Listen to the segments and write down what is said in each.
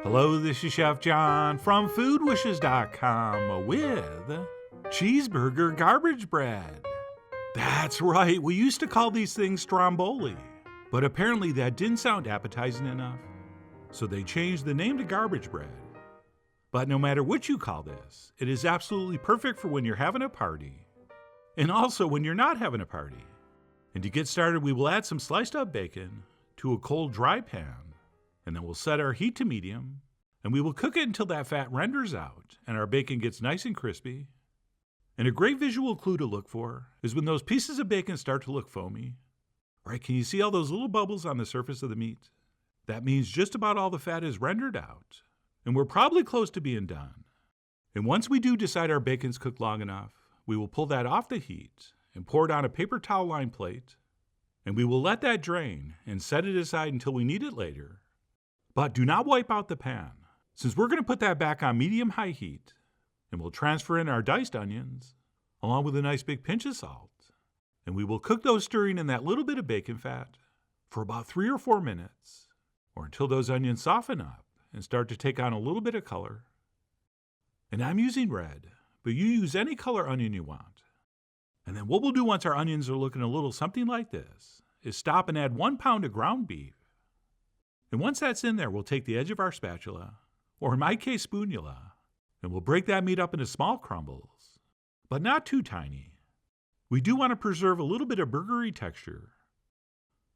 Hello, this is Chef John from foodwishes.com with Cheeseburger Garbage Bread. That's right, we used to call these things Stromboli, but apparently that didn't sound appetizing enough, so they changed the name to garbage bread. But no matter what you call this, it is absolutely perfect for when you're having a party, and also when you're not having a party. And to get started, we will add some sliced up bacon to a cold dry pan, and then we'll set our heat to medium, and we will cook it until that fat renders out and our bacon gets nice and crispy. And a great visual clue to look for is when those pieces of bacon start to look foamy. Right, can you see all those little bubbles on the surface of the meat? That means just about all the fat is rendered out, and we're probably close to being done. And once we do decide our bacon's cooked long enough, we will pull that off the heat and pour it on a paper towel lined plate, and we will let that drain and set it aside until we need it later. But do not wipe out the pan, since we're going to put that back on medium-high heat, and we'll transfer in our diced onions, along with a nice big pinch of salt, and we will cook those stirring in that little bit of bacon fat for about 3 or 4 minutes, or until those onions soften up and start to take on a little bit of color. And I'm using red, but you use any color onion you want. And then what we'll do once our onions are looking a little something like this is stop and add 1 pound of ground beef. And once that's in there, we'll take the edge of our spatula, or in my case, spoonula, and we'll break that meat up into small crumbles, but not too tiny. We do want to preserve a little bit of burgery texture.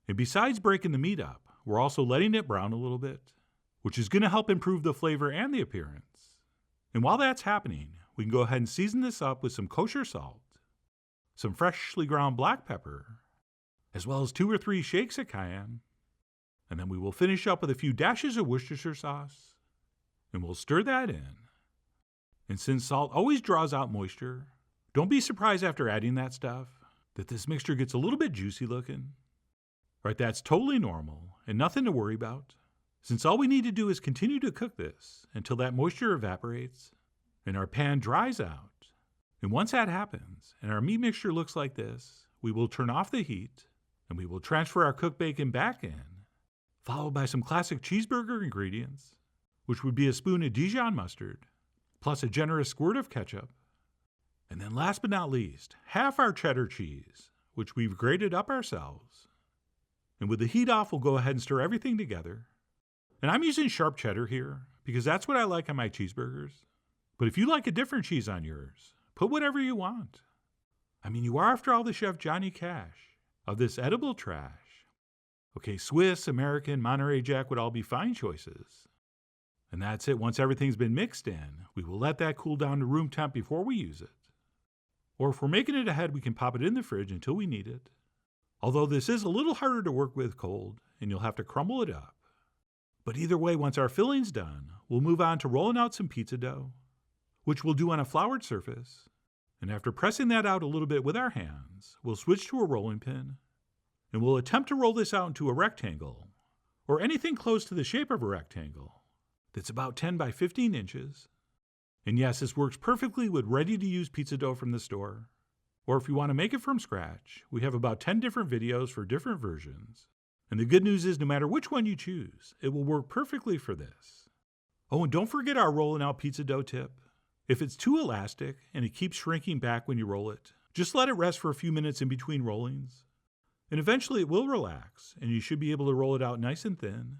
And besides breaking the meat up, we're also letting it brown a little bit, which is going to help improve the flavor and the appearance. And while that's happening, we can go ahead and season this up with some kosher salt, some freshly ground black pepper, as well as 2 or 3 shakes of cayenne. And then we will finish up with a few dashes of Worcestershire sauce, and we'll stir that in. And since salt always draws out moisture, don't be surprised after adding that stuff that this mixture gets a little bit juicy looking. Right, that's totally normal and nothing to worry about, since all we need to do is continue to cook this until that moisture evaporates and our pan dries out. And once that happens and our meat mixture looks like this, we will turn off the heat and we will transfer our cooked bacon back in, followed by some classic cheeseburger ingredients, which would be a spoon of Dijon mustard, plus a generous squirt of ketchup, and then last but not least, half our cheddar cheese, which we've grated up ourselves. And with the heat off, we'll go ahead and stir everything together. And I'm using sharp cheddar here, because that's what I like on my cheeseburgers. But if you like a different cheese on yours, put whatever you want. I mean, you are, after all, the Chef Johnny Cash of this edible trash. Okay, Swiss, American, Monterey Jack would all be fine choices. And that's it. Once everything's been mixed in, we will let that cool down to room temp before we use it. Or if we're making it ahead, we can pop it in the fridge until we need it. Although this is a little harder to work with cold, and you'll have to crumble it up. But either way, once our filling's done, we'll move on to rolling out some pizza dough, which we'll do on a floured surface. And after pressing that out a little bit with our hands, we'll switch to a rolling pin, and we'll attempt to roll this out into a rectangle, or anything close to the shape of a rectangle, that's about 10 by 15 inches. And yes, this works perfectly with ready-to-use pizza dough from the store. Or if you want to make it from scratch, we have about 10 different videos for different versions. And the good news is, no matter which one you choose, it will work perfectly for this. Oh, and don't forget our rolling out pizza dough tip. If it's too elastic and it keeps shrinking back when you roll it, just let it rest for a few minutes in between rollings. And eventually it will relax, and you should be able to roll it out nice and thin.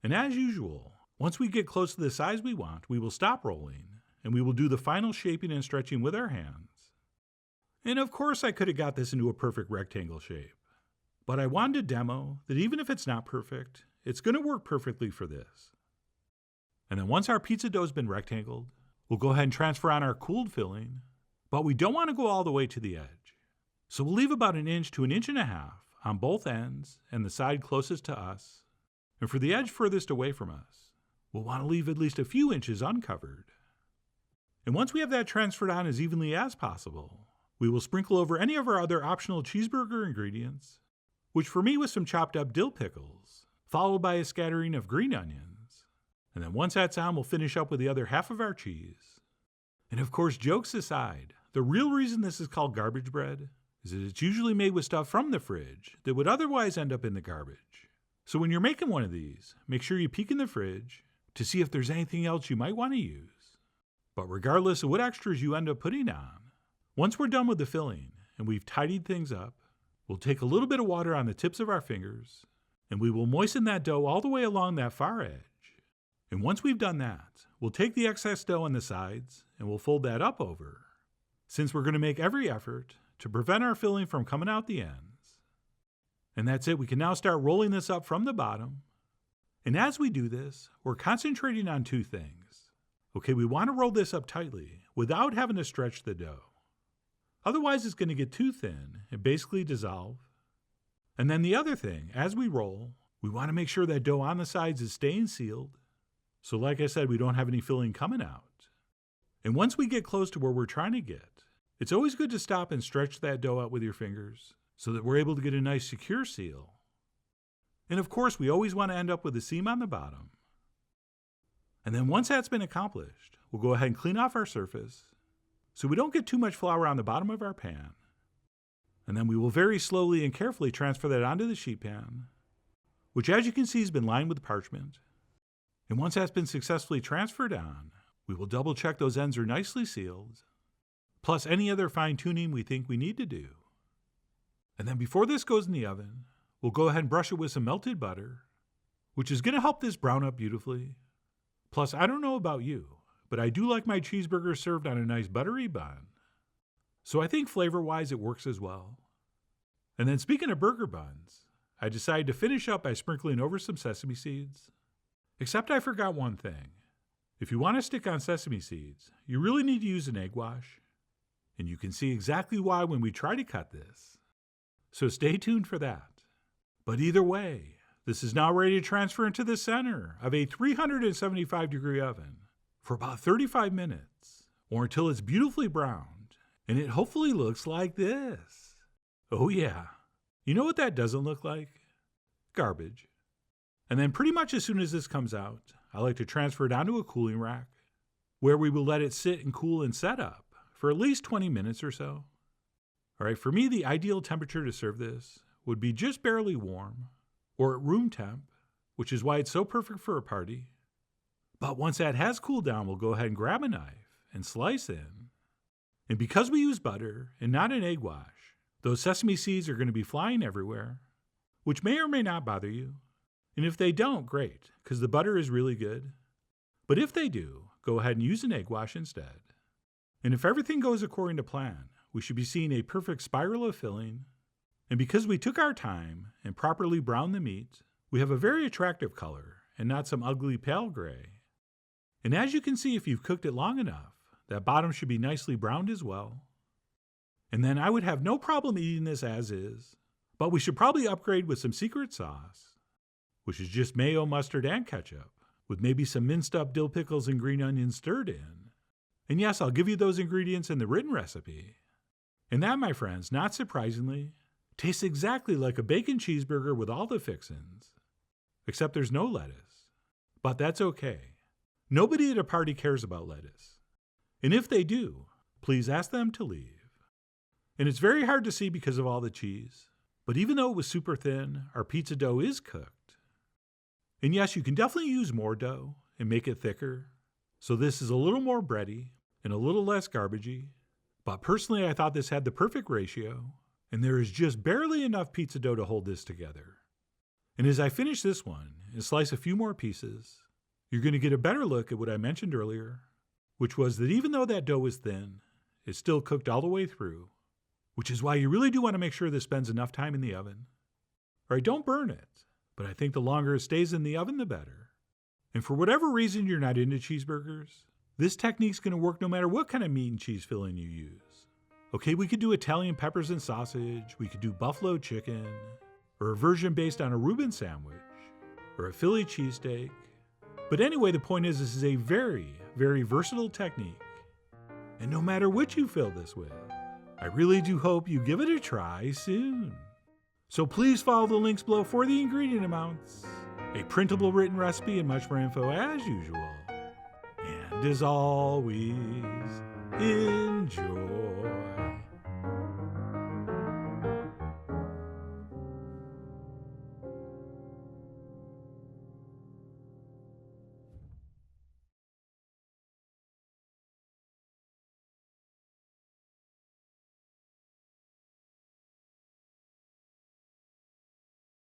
And as usual, once we get close to the size we want, we will stop rolling, and we will do the final shaping and stretching with our hands. And of course I could have got this into a perfect rectangle shape, but I wanted to demo that even if it's not perfect, it's going to work perfectly for this. And then once our pizza dough's been rectangled, we'll go ahead and transfer on our cooled filling, but we don't want to go all the way to the edge. So we'll leave about 1 inch to 1.5 inches on both ends and the side closest to us. And for the edge furthest away from us, we'll want to leave at least a few inches uncovered. And once we have that transferred on as evenly as possible, we will sprinkle over any of our other optional cheeseburger ingredients, which for me was some chopped up dill pickles, followed by a scattering of green onions. And then once that's on, we'll finish up with the other half of our cheese. And of course, jokes aside, the real reason this is called garbage bread is that it's usually made with stuff from the fridge that would otherwise end up in the garbage. So when you're making one of these, make sure you peek in the fridge, to see if there's anything else you might want to use. But regardless of what extras you end up putting on, once we're done with the filling and we've tidied things up, we'll take a little bit of water on the tips of our fingers and we will moisten that dough all the way along that far edge. And once we've done that, we'll take the excess dough on the sides and we'll fold that up over, since we're going to make every effort to prevent our filling from coming out the ends. And that's it. We can now start rolling this up from the bottom. And as we do this, we're concentrating on two things. Okay, we want to roll this up tightly without having to stretch the dough. Otherwise, it's going to get too thin and basically dissolve. And then the other thing, as we roll, we want to make sure that dough on the sides is staying sealed. So like I said, we don't have any filling coming out. And once we get close to where we're trying to get, it's always good to stop and stretch that dough out with your fingers so that we're able to get a nice secure seal. And of course, we always want to end up with a seam on the bottom. And then once that's been accomplished, we'll go ahead and clean off our surface so we don't get too much flour on the bottom of our pan. And then we will very slowly and carefully transfer that onto the sheet pan, which as you can see has been lined with parchment. And once that's been successfully transferred on, we will double check those ends are nicely sealed, plus any other fine tuning we think we need to do. And then before this goes in the oven, we'll go ahead and brush it with some melted butter, which is going to help this brown up beautifully. Plus, I don't know about you, but I do like my cheeseburger served on a nice buttery bun. So I think flavor-wise it works as well. And then speaking of burger buns, I decided to finish up by sprinkling over some sesame seeds. Except I forgot one thing. If you want to stick on sesame seeds, you really need to use an egg wash. And you can see exactly why when we try to cut this. So stay tuned for that. But either way, this is now ready to transfer into the center of a 375-degree oven for about 35 minutes, or until it's beautifully browned, and it hopefully looks like this. Oh yeah. You know what that doesn't look like? Garbage. And then pretty much as soon as this comes out, I like to transfer it onto a cooling rack, where we will let it sit and cool and set up for at least 20 minutes or so. All right, for me, the ideal temperature to serve this would be just barely warm, or at room temp, which is why it's so perfect for a party. But once that has cooled down, we'll go ahead and grab a knife and slice in. And because we use butter and not an egg wash, those sesame seeds are going to be flying everywhere, which may or may not bother you. And if they don't, great, because the butter is really good. But if they do, go ahead and use an egg wash instead. And if everything goes according to plan, we should be seeing a perfect spiral of filling. And because we took our time and properly browned the meat, we have a very attractive color and not some ugly pale gray. And as you can see, if you've cooked it long enough, that bottom should be nicely browned as well. And then I would have no problem eating this as is, but we should probably upgrade with some secret sauce, which is just mayo, mustard, and ketchup, with maybe some minced up dill pickles and green onions stirred in. And yes, I'll give you those ingredients in the written recipe. And that, my friends, not surprisingly, tastes exactly like a bacon cheeseburger with all the fixins, except there's no lettuce. But that's okay. Nobody at a party cares about lettuce. And if they do, please ask them to leave. And it's very hard to see because of all the cheese, but even though it was super thin, our pizza dough is cooked. And yes, you can definitely use more dough and make it thicker. So this is a little more bready and a little less garbagey. But personally, I thought this had the perfect ratio, and there is just barely enough pizza dough to hold this together. And as I finish this one and slice a few more pieces, you're going to get a better look at what I mentioned earlier, which was that even though that dough was thin, it's still cooked all the way through, which is why you really do want to make sure this spends enough time in the oven. All right, don't burn it, but I think the longer it stays in the oven, the better. And for whatever reason you're not into cheeseburgers, this technique's going to work no matter what kind of meat and cheese filling you use. Okay, we could do Italian peppers and sausage, we could do buffalo chicken, or a version based on a Reuben sandwich, or a Philly cheesesteak. But anyway, the point is this is a very, very versatile technique. And no matter what you fill this with, I really do hope you give it a try soon. So please follow the links below for the ingredient amounts, a printable written recipe, and much more info as usual. And as always, enjoy.